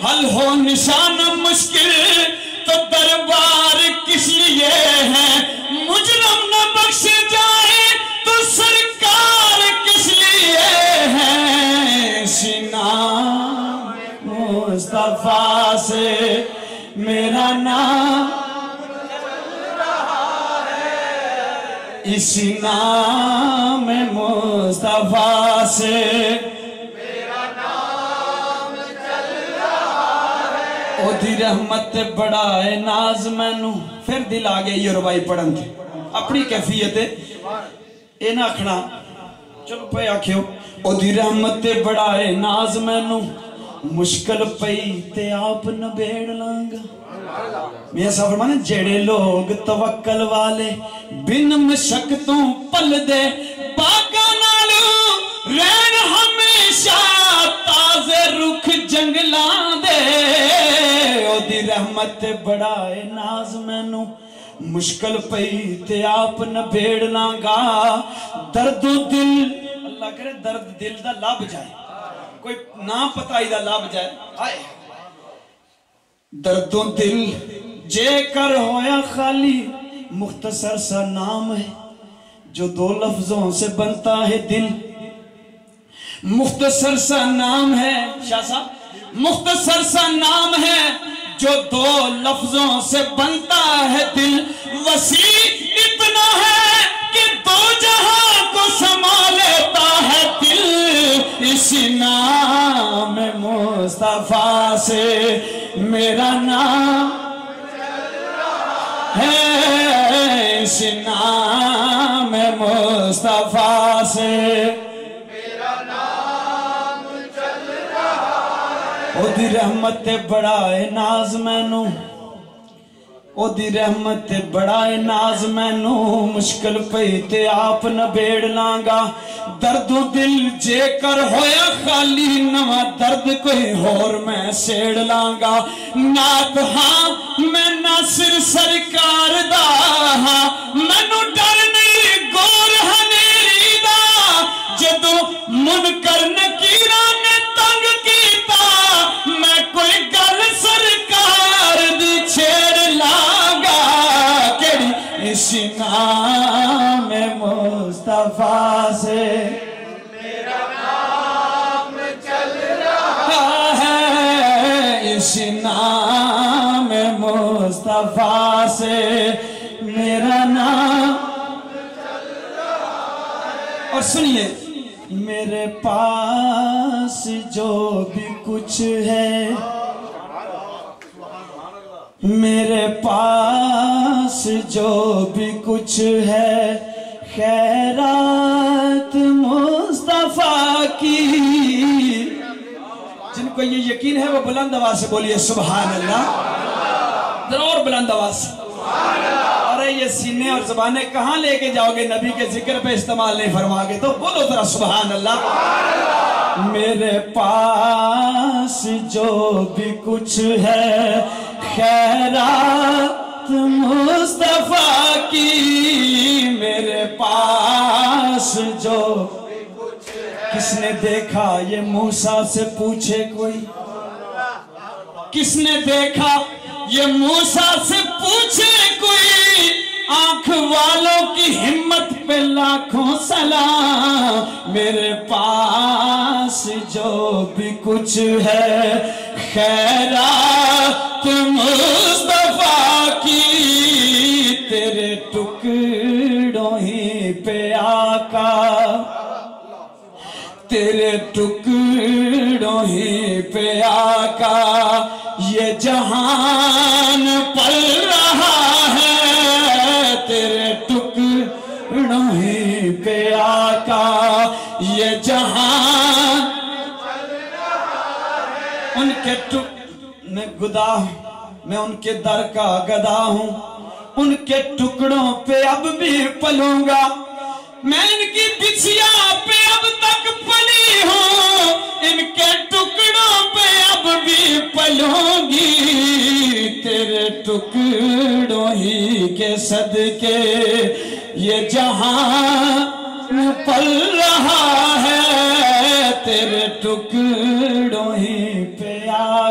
حل ہو نشان مشکل تو دربار کس لیے ہے، مجرم نہ بخشے جائے تو سرکار کس لیے ہے، سینہ مصطفیٰ سے میرا نام اسی نام مصطفیٰ سے میرا نام چل رہا ہے، او دی رحمت بڑا ہے ناز مینو، پھر دل آگے یہ ربائی پڑھن تھے اپنی کیفیت اے نہ کھڑا چلو پہ آکھیو، او دی رحمت بڑا ہے ناز مینو، مشکل پئی تے آپ نبیڑ لانگا۔ میاں صاحب فرمانے جڑے لوگ توکل والے بن مشقتوں پل دے، باغاں نالوں رہن ہمیشہ تازے رخ جنگلاں دے، او دی رحمت بڑا ہے ناز مینوں، مشکل پئی تے آپ نبیڑ لانگا، درد و دل اللہ کرے درد دل دا لب جائے، کوئی نام پتہ ہی دا لب جائے، آئے درد و دل جے کر ہویا خالی، مختصر سا نام ہے جو دو لفظوں سے بنتا ہے دل، مختصر سا نام ہے شاہ صاحب، مختصر سا نام ہے جو دو لفظوں سے بنتا ہے دل، وسیع اتنا ہے کہ دو جہاں کو سنبھال لیتا ہے دل، اسی نام مصطفیٰ سے میرا نام چل رہا ہے، اس نام مصطفیٰ سے میرا نام چل رہا ہے، او دی رحمت بڑا ہے ناز مینوں، او دی رحمت بڑا ہے ناز مینوں، مشکل پئی تے آپ نبیڑ لانگا، درد و دل جے کر ہویا خالی، نواں درد کوئی ہور میں سیڑ لانگا، نات ہاں میں ناصر سرکار دا ہاں، مینوں ڈر نہیں گور ہنیری دا، جدوں منکر نکیراں نے تنگ کیتا، میں کوئی گل سرکار دی چھیڑ لانگا، کیڑی اسی نام مصطفیٰ سے میرا نام چل رہا ہے، اسی نام مصطفیٰ سے میرا نام چل رہا ہے، اور سنیے میرے پاس جو بھی کچھ ہے، میرے پاس جو بھی کچھ ہے، خیرات مصطفیٰ کی، جن کو یہ یقین ہے وہ بلند آواز سے بولیے سبحان اللہ، ذرا اور بلند آواز سے، اور یہ سینے اور زبانیں کہاں لے کے جاؤ گے نبی کے ذکر پہ استعمال نہیں فرما گے، تو بولو ذرا سبحان اللہ، میرے پاس جو بھی کچھ ہے، خیرات مصطفیٰ کی، میرے پاس جو کس نے دیکھا یہ موسیٰ سے پوچھے کوئی، کس نے دیکھا یہ موسیٰ سے پوچھے کوئی، آنکھ والوں کی ہمت پہ لاکھوں سلام، میرے پاس جو بھی کچھ ہے، خیرات مصطفیٰ کی، تیرے ٹکڑوں ہی پہ آقا، تیرے ٹکڑوں ہی پہ آقا، یہ جہان پل رہا ہے، تیرے ٹکڑوں ہی پہ آقا، یہ جہان ان کے میں گدا ہوں، میں ان کے در کا گدا ہوں، ان کے ٹکڑوں پہ اب بھی پلوں گا، میں ان کی بچھیا پہ اب تک پلی ہوں، ان کے ٹکڑوں پہ اب بھی پلوں گی، تیرے ٹکڑوں ہی کے صدقے یہ جہان پل رہا ہے، تیرے ٹکڑوں ہی پہ آ